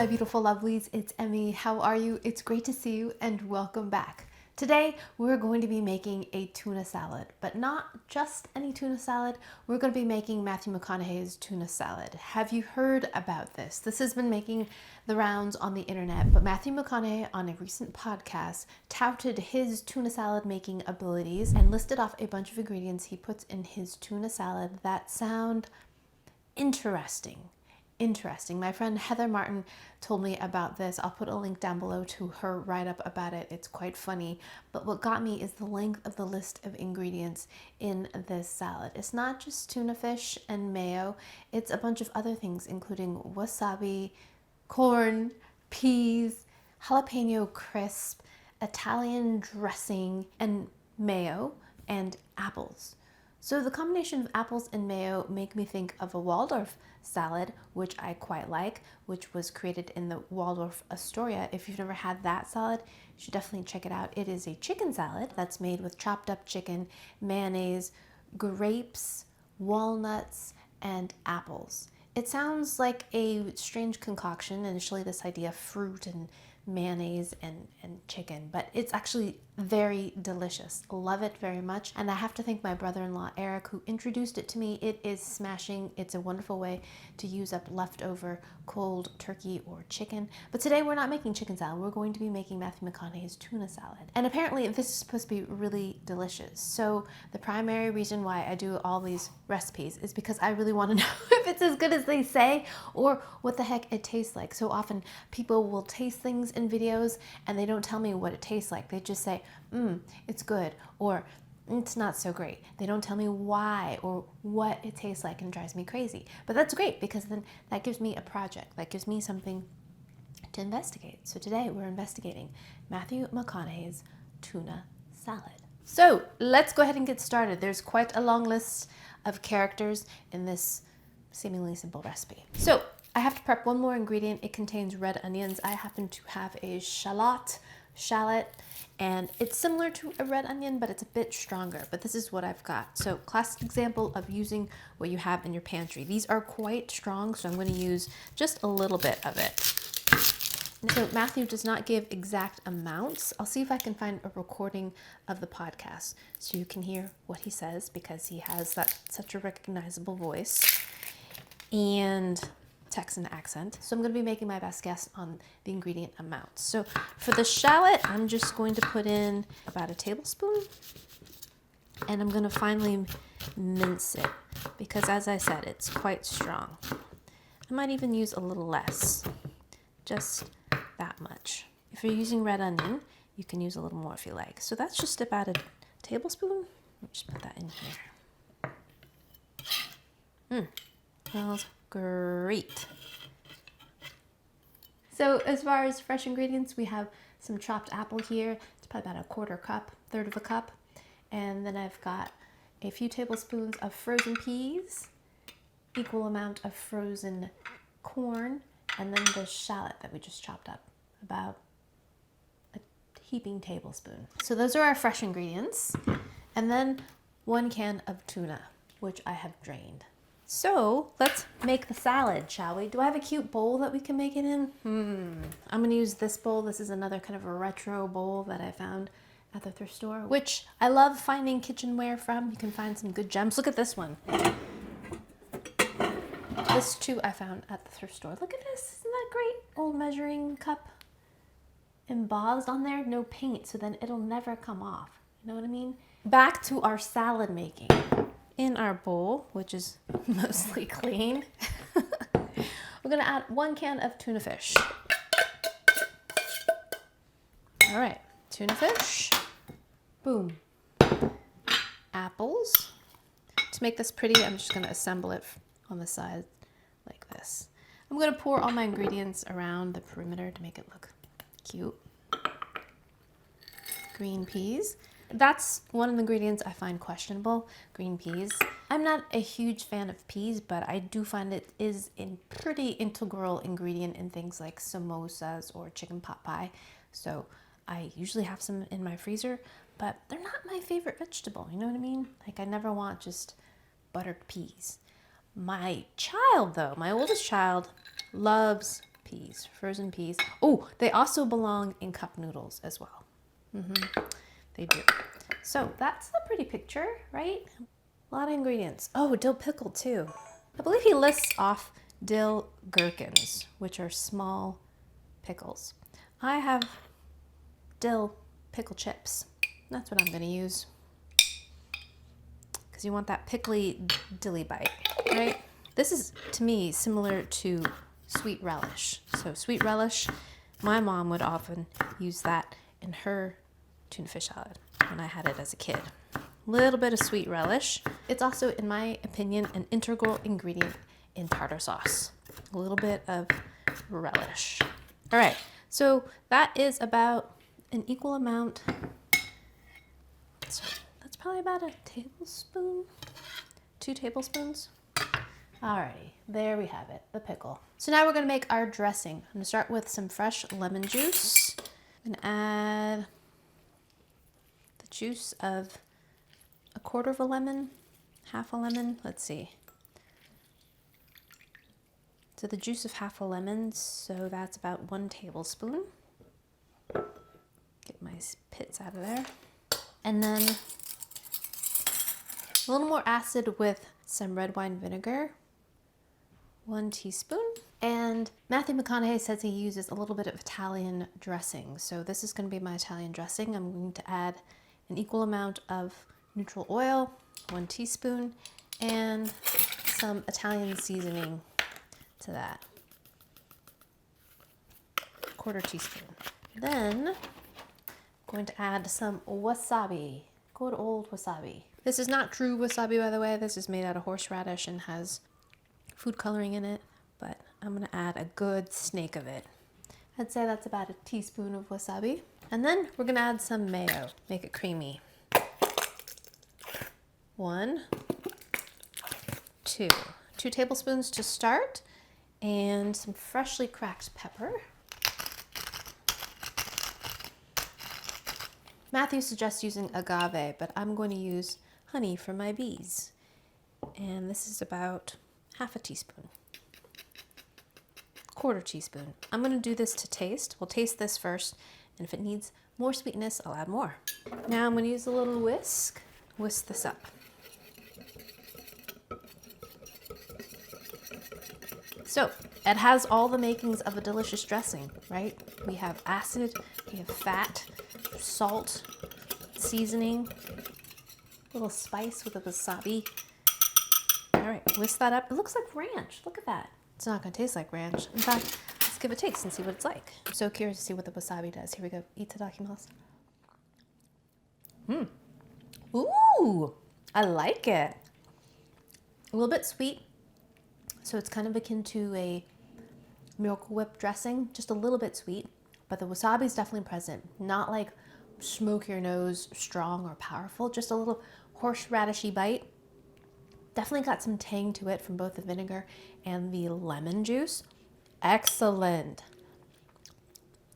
my beautiful lovelies, it's Emmy. How are you? It's great to see you and welcome back. Today we're going to be making a tuna salad, but not just any tuna salad. We're going to be making Matthew McConaughey's tuna salad. Have you heard about this? This has been making the rounds on the internet, but Matthew McConaughey on a recent podcast touted his tuna salad making abilities and listed off a bunch of ingredients he puts in his tuna salad that sound interesting. My friend Heather Martin told me about this. I'll put a link down below to her write-up about it. It's quite funny. But what got me is the length of the list of ingredients in this salad. It's not just tuna fish and mayo. It's a bunch of other things, including wasabi, corn, peas, jalapeno crisp, Italian dressing, and mayo, and apples. So the combination of apples and mayo make me think of a Waldorf salad, which I quite like, which was created in the Waldorf Astoria. If you've never had that salad, you should definitely check it out. It is a chicken salad that's made with chopped up chicken, mayonnaise, grapes, walnuts, and apples. It sounds like a strange concoction, initially this idea of fruit and mayonnaise and chicken, but it's actually very delicious. Love it very much. And I have to thank my brother-in-law Eric, who introduced it to me. It is smashing. It's a wonderful way to use up leftover cold turkey or chicken. But today we're not making chicken salad. We're going to be making Matthew McConaughey's tuna salad. And apparently this is supposed to be really delicious. So the primary reason why I do all these recipes is because I really want to know if it's as good as they say or what the heck it tastes like. So often people will taste things in videos and they don't tell me what it tastes like. They just say, it's good, or it's not so great. They don't tell me why or what it tastes like, and drives me crazy. But that's great, because then that gives me a project. That gives me something to investigate. So today we're investigating Matthew McConaughey's tuna salad. So let's go ahead and get started. There's quite a long list of characters in this seemingly simple recipe. So I have to prep one more ingredient. It contains red onions. I happen to have a shallot, and it's similar to a red onion, but it's a bit stronger. But this is what I've got. So classic example of using what you have in your pantry. These are quite strong, so I'm going to use just a little bit of it. So Matthew does not give exact amounts. I'll see if I can find a recording of the podcast so you can hear what he says, because he has such a recognizable voice and Texan accent. So I'm going to be making my best guess on the ingredient amounts. So for the shallot, I'm just going to put in about a tablespoon, and I'm going to finely mince it because, as I said, it's quite strong. I might even use a little less, just that much. If you're using red onion, you can use a little more if you like. So that's just about a tablespoon. Let me just put that in here. Smells great. So as far as fresh ingredients, we have some chopped apple here. It's probably about a quarter cup, third of a cup. And then I've got a few tablespoons of frozen peas, equal amount of frozen corn, and then the shallot that we just chopped up, about a heaping tablespoon. So those are our fresh ingredients. And then 1 can of tuna, which I have drained. So let's make the salad, shall we? Do I have a cute bowl that we can make it in? I'm going to use this bowl. This is another kind of a retro bowl that I found at the thrift store, which I love finding kitchenware from. You can find some good gems. Look at this one. This too I found at the thrift store. Look at this. Isn't that great? Old measuring cup embossed on there. No paint, so then it'll never come off. You know what I mean? Back to our salad making. In our bowl, which is mostly clean, we're going to add 1 can of tuna fish. All right, tuna fish. Boom. Apples. To make this pretty, I'm just going to assemble it on the side like this. I'm going to pour all my ingredients around the perimeter to make it look cute. Green peas. That's one of the ingredients I find questionable, green peas. I'm not a huge fan of peas, but I do find it is a pretty integral ingredient in things like samosas or chicken pot pie. So I usually have some in my freezer, but they're not my favorite vegetable. You know what I mean? Like, I never want just buttered peas. My child, though, my oldest child, loves peas. peas, frozen peas. Oh, they also belong in cup noodles as well. They do. So that's a pretty picture, right? A lot of ingredients. Oh, dill pickle too. I believe he lists off dill gherkins, which are small pickles. I have dill pickle chips. That's what I'm gonna use. Because you want that pickly dilly bite, right? This is, to me, similar to sweet relish. So sweet relish, my mom would often use that in her tuna fish salad when I had it as a kid. A little bit of sweet relish. It's also, in my opinion, an integral ingredient in tartar sauce. A little bit of relish. All right, so that is about an equal amount. So that's probably about a tablespoon, 2 tablespoons. Alrighty, there we have it, the pickle. So now we're gonna make our dressing. I'm gonna start with some fresh lemon juice. I'm gonna add the juice of 1/4 of a lemon, half a lemon, let's see. So the juice of half a lemon, so that's about 1 tablespoon. Get my pits out of there. And then a little more acid with some red wine vinegar, 1 teaspoon. And Matthew McConaughey says he uses a little bit of Italian dressing. So this is going to be my Italian dressing. I'm going to add an equal amount of neutral oil, 1 teaspoon, and some Italian seasoning to that, 1/4 teaspoon. Then I'm going to add some wasabi, good old wasabi. This is not true wasabi, by the way. This is made out of horseradish and has food coloring in it, but I'm gonna add a good snake of it. I'd say that's about a teaspoon of wasabi. And then we're gonna add some mayo, make it creamy. 1, 2. 2 tablespoons to start, and some freshly cracked pepper. Matthew suggests using agave, but I'm going to use honey for my bees. And this is about half a teaspoon, 1/4 teaspoon. I'm going to do this to taste. We'll taste this first, and if it needs more sweetness, I'll add more. Now I'm going to use a little whisk this up. So it has all the makings of a delicious dressing, right? We have acid, we have fat, salt, seasoning, a little spice with the wasabi. All right, whisk that up. It looks like ranch. Look at that. It's not gonna taste like ranch. In fact, let's give it a taste and see what it's like. I'm so curious to see what the wasabi does. Here we go. Itadakimasu. Ooh, I like it. A little bit sweet. So it's kind of akin to a Miracle Whip dressing, just a little bit sweet, but the wasabi is definitely present. Not like smoke your nose strong or powerful, just a little horseradishy bite. Definitely got some tang to it from both the vinegar and the lemon juice. Excellent.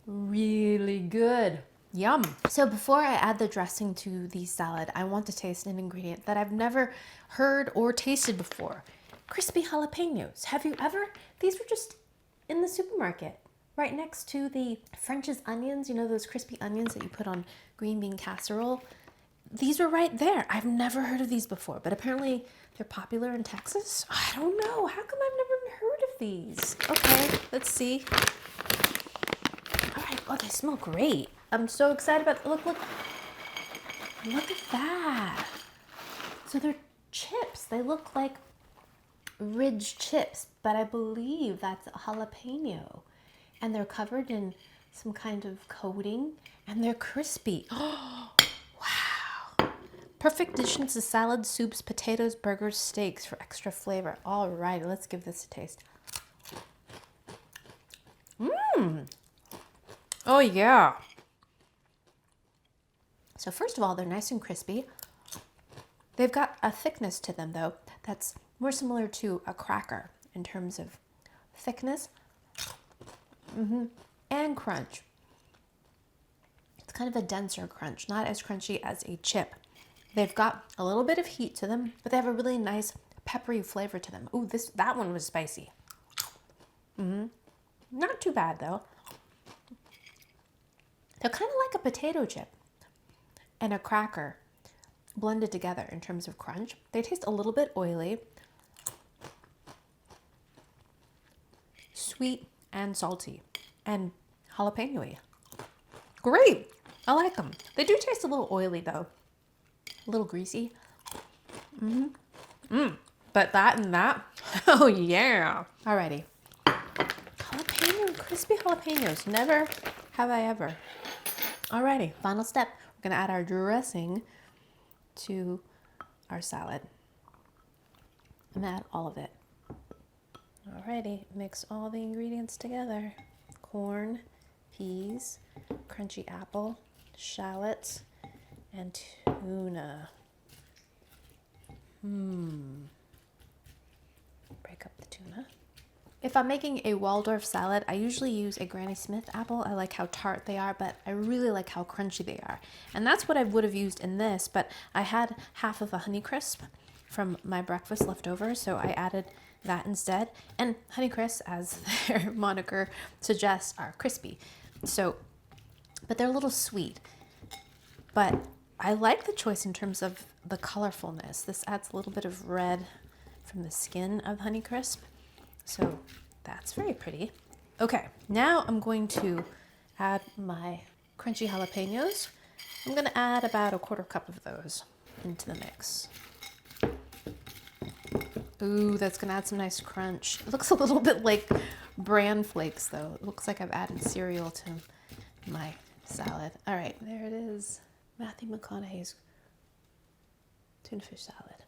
Really good. Yum. So before I add the dressing to the salad, I want to taste an ingredient that I've never heard or tasted before. Crispy jalapeños. Have you ever? These were just in the supermarket, right next to the French's onions. You know those crispy onions that you put on green bean casserole? These were right there. I've never heard of these before, but apparently they're popular in Texas. I don't know. How come I've never heard of these? Okay, let's see. All right. Oh, they smell great. I'm so excited about, look at that. So they're chips. They look like ridge chips, but I believe that's a jalapeno. And they're covered in some kind of coating, and they're crispy. Oh, wow. Perfect additions to salads, soups, potatoes, burgers, steaks for extra flavor. All right, let's give this a taste. Oh, yeah. So first of all, they're nice and crispy. They've got a thickness to them, though, that's more similar to a cracker in terms of thickness and crunch. It's kind of a denser crunch, not as crunchy as a chip. They've got a little bit of heat to them, but they have a really nice peppery flavor to them. Ooh, that one was spicy. Not too bad though. They're kind of like a potato chip and a cracker blended together in terms of crunch. They taste a little bit oily, sweet and salty, and jalapeno-y. Great! I like them. They do taste a little oily though, a little greasy. But that and that, oh yeah. Alrighty. Jalapeno, crispy jalapenos. Never have I ever. Alrighty, final step. We're gonna add our dressing to our salad. And add all of it. Alrighty, mix all the ingredients together. Corn, peas, crunchy apple, shallots, and tuna. Break up the tuna. If I'm making a Waldorf salad, I usually use a Granny Smith apple. I like how tart they are, but I really like how crunchy they are. And that's what I would have used in this, but I had half of a Honeycrisp from my breakfast left over, so I added that instead. And Honeycrisp, as their moniker suggests, are crispy. So, but they're a little sweet. But I like the choice in terms of the colorfulness. This adds a little bit of red from the skin of Honeycrisp. So that's very pretty. Okay, now I'm going to add my crunchy jalapenos. I'm gonna add about 1/4 cup of those into the mix. Ooh, that's gonna add some nice crunch. It looks a little bit like bran flakes though. It looks like I've added cereal to my salad. All right, there it is. Matthew McConaughey's tuna fish salad,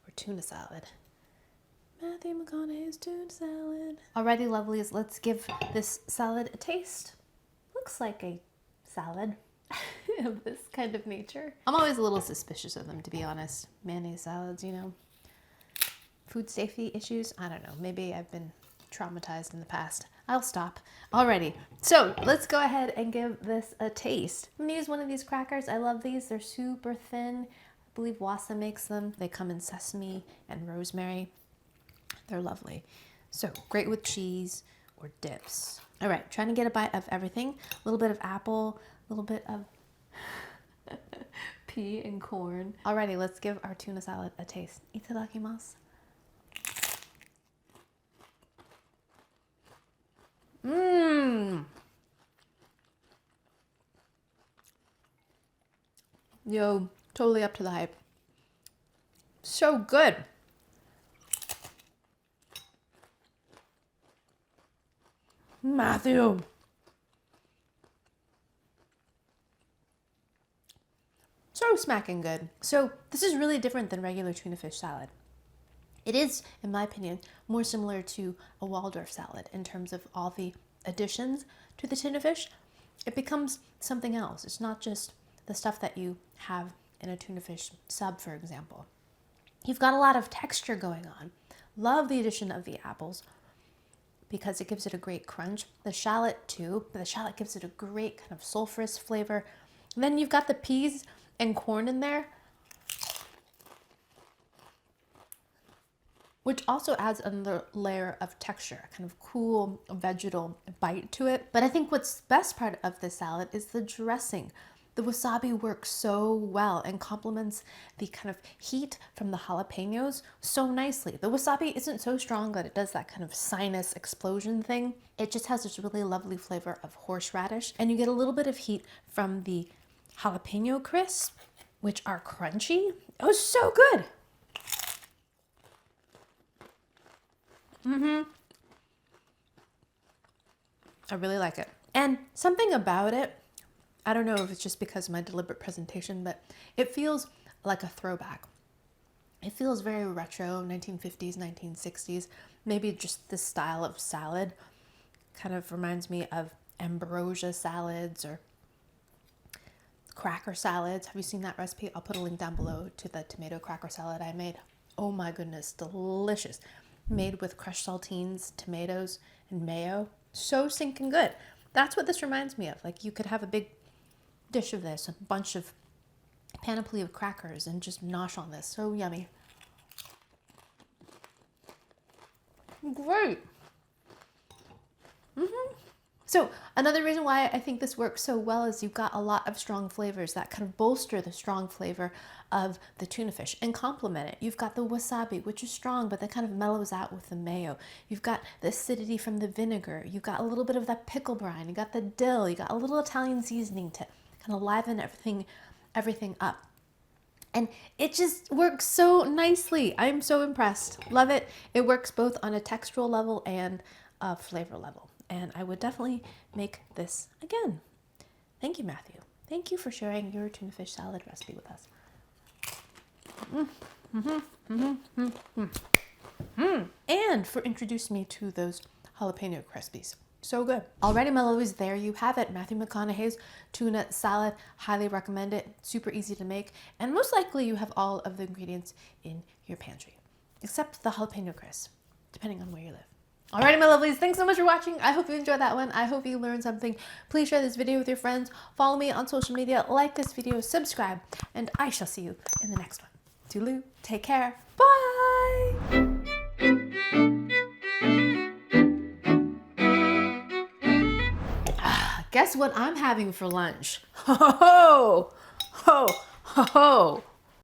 or tuna salad. Matthew McConaughey's tuna salad. Alrighty, lovelies, let's give this salad a taste. Looks like a salad of this kind of nature. I'm always a little suspicious of them, to be honest. Mayonnaise salads, you know. Food safety issues? I don't know. Maybe I've been traumatized in the past. I'll stop. Alrighty, so let's go ahead and give this a taste. I'm gonna use one of these crackers. I love these. They're super thin. I believe Wasa makes them. They come in sesame and rosemary. They're lovely. So great with cheese or dips. All right, trying to get a bite of everything. A little bit of apple, a little bit of pea and corn. Alrighty, let's give our tuna salad a taste. Itadakimasu. Yo, totally up to the hype. So good. Matthew. So smacking good. So this is really different than regular tuna fish salad. It is, in my opinion, more similar to a Waldorf salad in terms of all the additions to the tuna fish. It becomes something else. It's not just the stuff that you have in a tuna fish sub, for example. You've got a lot of texture going on. Love the addition of the apples because it gives it a great crunch. The shallot too, but the shallot gives it a great kind of sulfurous flavor. And then you've got the peas and corn in there, which also adds another layer of texture, kind of cool vegetal bite to it. But I think what's the best part of this salad is the dressing. The wasabi works so well and complements the kind of heat from the jalapenos so nicely. The wasabi isn't so strong that it does that kind of sinus explosion thing. It just has this really lovely flavor of horseradish, and you get a little bit of heat from the jalapeno crisp, which are crunchy. It was so good. I really like it. And something about it, I don't know if it's just because of my deliberate presentation, but it feels like a throwback. It feels very retro, 1950s, 1960s. Maybe just this style of salad kind of reminds me of ambrosia salads or cracker salads. Have you seen that recipe? I'll put a link down below to the tomato cracker salad I made. Oh my goodness, delicious. Made with crushed saltines, tomatoes, and mayo. So stinking good. That's what this reminds me of. Like you could have a big dish of this, a bunch of panoply of crackers, and just nosh on this. So yummy. Great. So another reason why I think this works so well is you've got a lot of strong flavors that kind of bolster the strong flavor of the tuna fish and complement it. You've got the wasabi, which is strong, but that kind of mellows out with the mayo. You've got the acidity from the vinegar. You've got a little bit of that pickle brine. You got the dill. You got a little Italian seasoning to kind of liven everything up. And it just works so nicely. I'm so impressed. Love it. It works both on a textural level and a flavor level. And I would definitely make this again. Thank you, Matthew. Thank you for sharing your tuna fish salad recipe with us. And for introducing me to those jalapeno crispies. So good. Alrighty, my lovelies, there you have it. Matthew McConaughey's tuna salad. Highly recommend it. Super easy to make. And most likely you have all of the ingredients in your pantry. Except the jalapeno crisp, depending on where you live. Alrighty, my lovelies, thanks so much for watching. I hope you enjoyed that one. I hope you learned something. Please share this video with your friends. Follow me on social media, like this video, subscribe, and I shall see you in the next one. Toodaloo, take care, bye! Guess what I'm having for lunch? Ho ho ho! Ho ho ho!